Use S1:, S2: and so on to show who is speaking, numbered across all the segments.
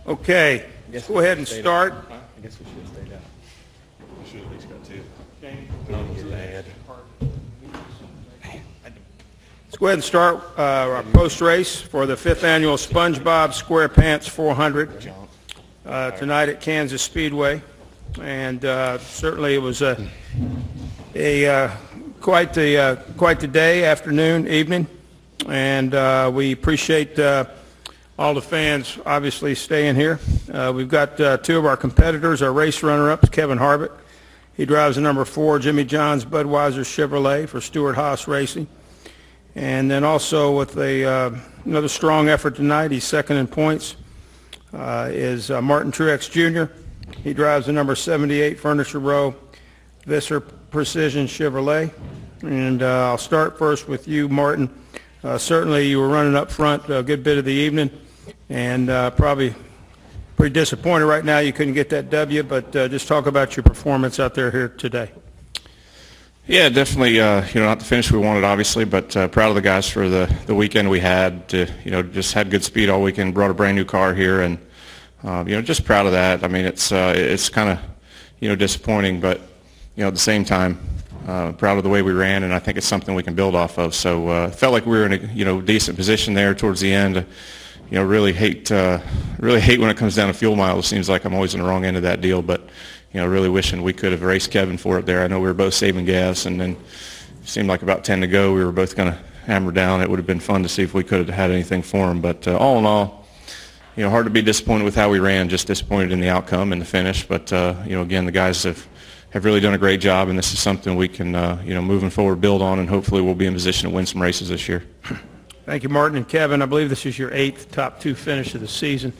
S1: Okay, go ahead and start.
S2: I guess we should have stayed out.
S3: We should have at least got two.
S1: Let's go ahead and start our post-race for the 5th annual SpongeBob SquarePants 400 tonight at Kansas Speedway. And certainly it was quite the day, afternoon, evening. And we appreciate all the fans obviously staying here. We've got two of our competitors, our race runner-ups, Kevin Harvick. He drives the number 4 Jimmy John's Budweiser Chevrolet for Stewart Haas Racing. And then also with another strong effort tonight, he's second in points, is Martin Truex Jr. He drives the number 78 Furniture Row Visser Precision Chevrolet. And I'll start first with you, Martin. Certainly you were running up front a good bit of the evening, and probably pretty disappointed right now you couldn't get that W, but just talk about your performance out there here today.
S3: Yeah, definitely, not the finish we wanted, obviously, but proud of the guys for the weekend we had. Just had good speed all weekend, brought a brand new car here, and, just proud of that. I mean, it's kind of, disappointing, but, at the same time, proud of the way we ran, and I think it's something we can build off of. So felt like we were in a, decent position there towards the end. Really hate when it comes down to fuel miles. It seems like I'm always on the wrong end of that deal, but really wishing we could have raced Kevin for it there. I know we were both saving gas, and then it seemed like about 10 to go, we were both going to hammer down. It would have been fun to see if we could have had anything for him. But all in all, hard to be disappointed with how we ran, just disappointed in the outcome and the finish. But, again, the guys have really done a great job, and this is something we can, moving forward, build on, and hopefully we'll be in position to win some races this year.
S1: Thank you, Martin. And Kevin, I believe this is your 8th top 2 finish of the season.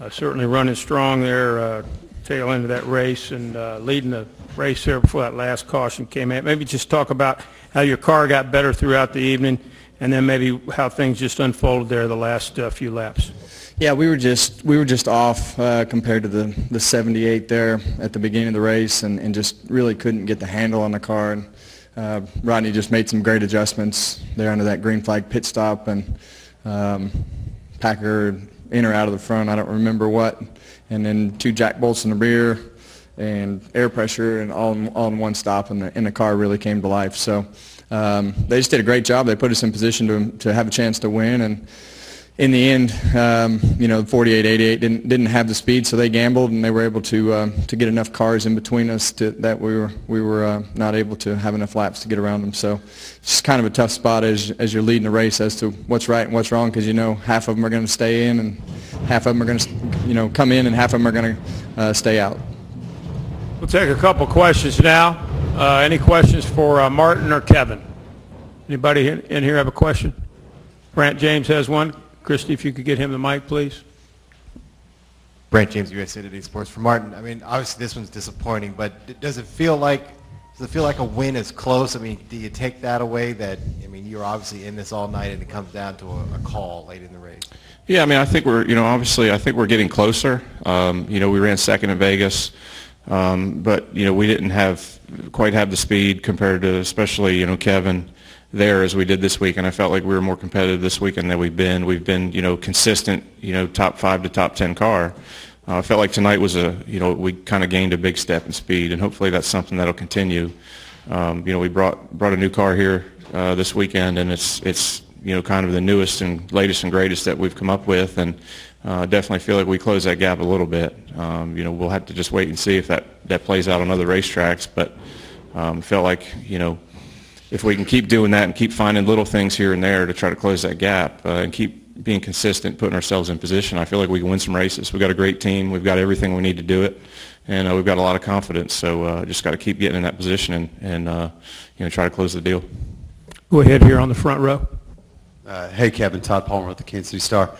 S1: Certainly running strong there, tail end of that race, and leading the race there before that last caution came in. Maybe just talk about how your car got better throughout the evening, and then maybe how things just unfolded there the last few laps.
S2: Yeah, we were just off compared to the 78 there at the beginning of the race, and just really couldn't get the handle on the car. And Rodney just made some great adjustments there under that green flag pit stop, and Packer in or out of the front, I don't remember what, and then 2 jack bolts in the rear and air pressure, and all in one stop, and the car really came to life. So they just did a great job. They put us in position to have a chance to win, and in the end, the 48-88 didn't have the speed, so they gambled, and they were able to get enough cars in between us that we were not able to have enough laps to get around them. So it's just kind of a tough spot as you're leading the race as to what's right and what's wrong, because half of them are going to stay in, and half of them are going to come in, and half of them are going to stay out.
S1: We'll take a couple questions now. Any questions for Martin or Kevin? Anybody in here have a question? Brant James has one. Christy, if you could get him the mic, please.
S4: Brant James, USA Today Sports. For Martin, I mean, obviously this one's disappointing, but does it feel like a win is close? I mean, do you take that away that, you're obviously in this all night and it comes down to a call late in the race? Yeah, I think we're, obviously I think we're getting closer. We ran second in Vegas, but, we didn't quite have the speed compared to especially, Kevin there as we did this week, and I felt like we were more competitive this weekend than we've been. We've been, consistent, top 5 to top 10 car. I felt like tonight was we kind of gained a big step in speed, and hopefully that's something that'll continue. We brought a new car here this weekend, and it's kind of the newest and latest and greatest that we've come up with, and definitely feel like we closed that gap a little bit. We'll have to just wait and see if that plays out on other racetracks, but felt like, if we can keep doing that and keep finding little things here and there to try to close that gap and keep being consistent, putting ourselves in position, I feel like we can win some races. We've got a great team. We've got everything we need to do it, and we've got a lot of confidence. So just got to keep getting in that position and try to close the deal.
S1: Go ahead here on the front row.
S5: Hey, Kevin. Todd Palmer with the Kansas City Star.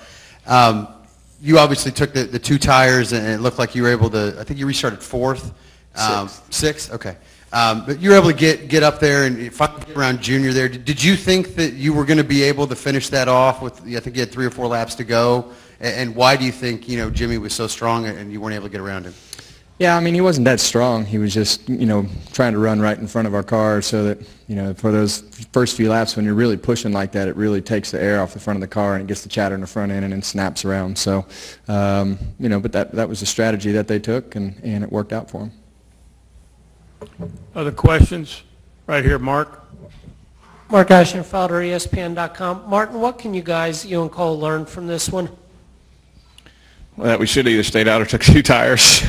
S5: You obviously took the 2 tires, and it looked like you were able to, I think you restarted 4th. 6? Okay. But you were able to get up there and finally get around Junior there. Did you think that you were going to be able to finish that off with, I think you had 3 or 4 laps to go? And why do you think, Jimmy was so strong and you weren't able to get around him?
S2: Yeah, I mean, he wasn't that strong. He was just, trying to run right in front of our car so that, for those first few laps when you're really pushing like that, it really takes the air off the front of the car and it gets the chatter in the front end and then snaps around. So, but that was the strategy that they took, and it worked out for them.
S1: Other questions? Right here, Mark.
S6: Mark Ashenfelder, ESPN.com. Martin, what can you and Cole learn from this one?
S3: Well, that we should have either stayed out or took 2 tires.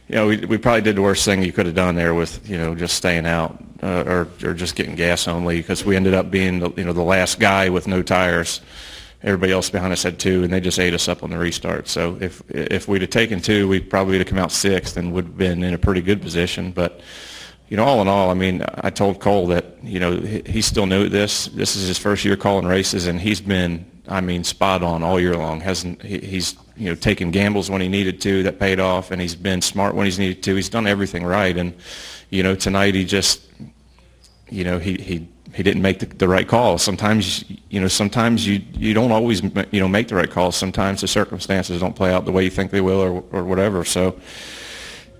S3: We probably did the worst thing you could have done there with, just staying out or just getting gas only, because we ended up being, the last guy with no tires. Everybody else behind us had 2, and they just ate us up on the restart. So if we'd have taken 2, we'd probably have come out 6th and would have been in a pretty good position. But, all in all, I mean, I told Cole that, he still knew this. This is his first year calling races, and he's been, spot on all year long. He's taken gambles when he needed to, that paid off, and he's been smart when he's needed to. He's done everything right, and tonight he just, he didn't make the right call. Sometimes you don't always make the right call. Sometimes the circumstances don't play out the way you think they will, or whatever. So.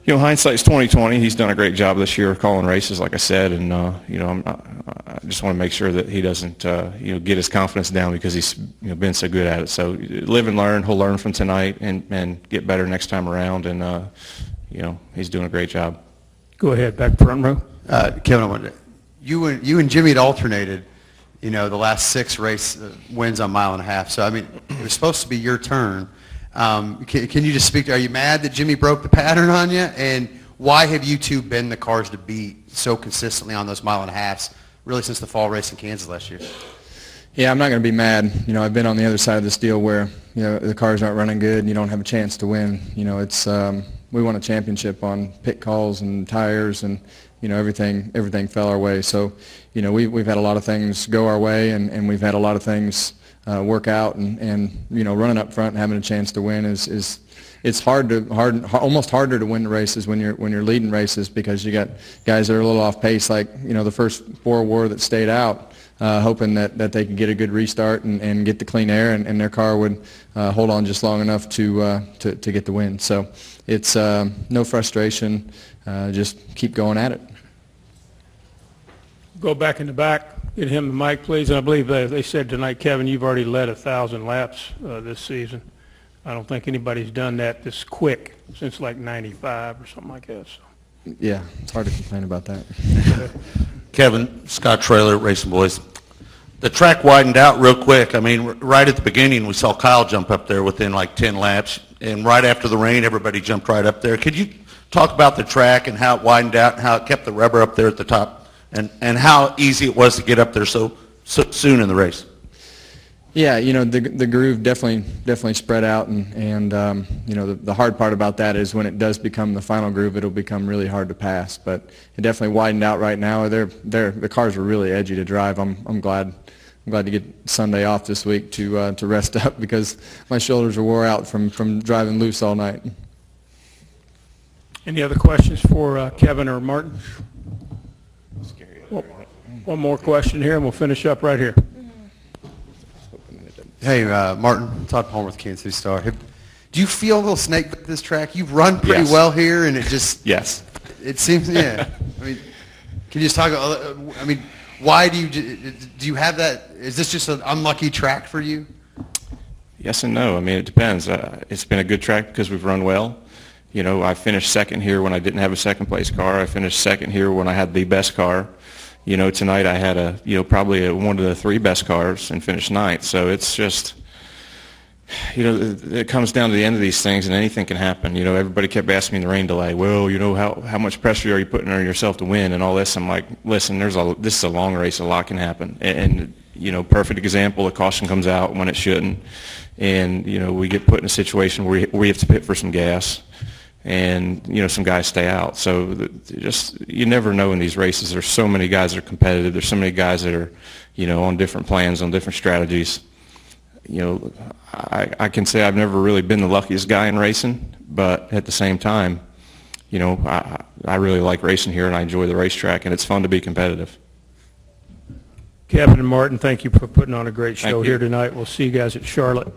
S3: Hindsight's 20/20. He's done a great job this year of calling races, like I said, and I just want to make sure that he doesn't get his confidence down because he's been so good at it. So live and learn. He'll learn from tonight and get better next time around, and he's doing a great job.
S1: Go ahead, back front row.
S5: Kevin, I wanted you and Jimmy had alternated, the last 6 race wins on mile and a half. So it was supposed to be your turn. Can you just speak? Are you mad that Jimmy broke the pattern on you? And why have you two been the cars to beat so consistently on those mile and a halves, really since the fall race in Kansas last year?
S2: Yeah, I'm not going to be mad. I've been on the other side of this deal where the cars aren't running good and you don't have a chance to win. It's we won a championship on pit calls and tires, and everything fell our way. So we've had a lot of things go our way, and we've had a lot of things work out, and running up front and having a chance to win is it's almost harder to win the races when you're leading races, because you got guys that are a little off pace, like the first 4 war that stayed out, hoping that they could get a good restart and get the clean air, and their car would hold on just long enough to get the win. So it's no frustration, just keep going at it.
S1: Go back in the back. Get him the mic, please. And I believe they said tonight, Kevin, you've already led 1,000 laps this season. I don't think anybody's done that this quick since like 95 or something like that. So.
S2: Yeah, it's hard to complain about that.
S7: Kevin, Scott Trailer, Racing Boys. The track widened out real quick. Right at the beginning, we saw Kyle jump up there within like 10 laps. And right after the rain, everybody jumped right up there. Could you talk about the track and how it widened out and how it kept the rubber up there at the top? And how easy it was to get up there so soon in the race.
S2: Yeah, the groove definitely spread out, and the hard part about that is when it does become the final groove, it'll become really hard to pass. But it definitely widened out right now. The cars were really edgy to drive. I'm glad to get Sunday off this week to rest up, because my shoulders are wore out from driving loose all night.
S1: Any other questions for Kevin or Martin? One more question here, and we'll finish up right here.
S5: Hey, Martin, Todd Palmer with Kansas City Star. Do you feel a little snake bit this track? You've run pretty well here, and it just
S3: yes.
S5: It seems, yeah. Can you just talk? Why do you have that? Is this just an unlucky track for you?
S3: Yes and no. It depends. It's been a good track because we've run well. I finished second here when I didn't have a second place car. I finished second here when I had the best car. Tonight I had probably one of the 3 best cars and finished 9th. So it's just, it comes down to the end of these things, and anything can happen. Everybody kept asking me in the rain delay, well, how much pressure are you putting on yourself to win and all this? I'm like, listen, this is a long race. A lot can happen. And perfect example, the caution comes out when it shouldn't. And, we get put in a situation where we have to pit for some gas. And some guys stay out. So you never know in these races. There's so many guys that are competitive. There's so many guys that are on different plans, on different strategies. I can say I've never really been the luckiest guy in racing, but at the same time, I really like racing here, and I enjoy the racetrack, and it's fun to be competitive.
S1: Kevin and Martin, thank you for putting on a great show here tonight. We'll see you guys at Charlotte.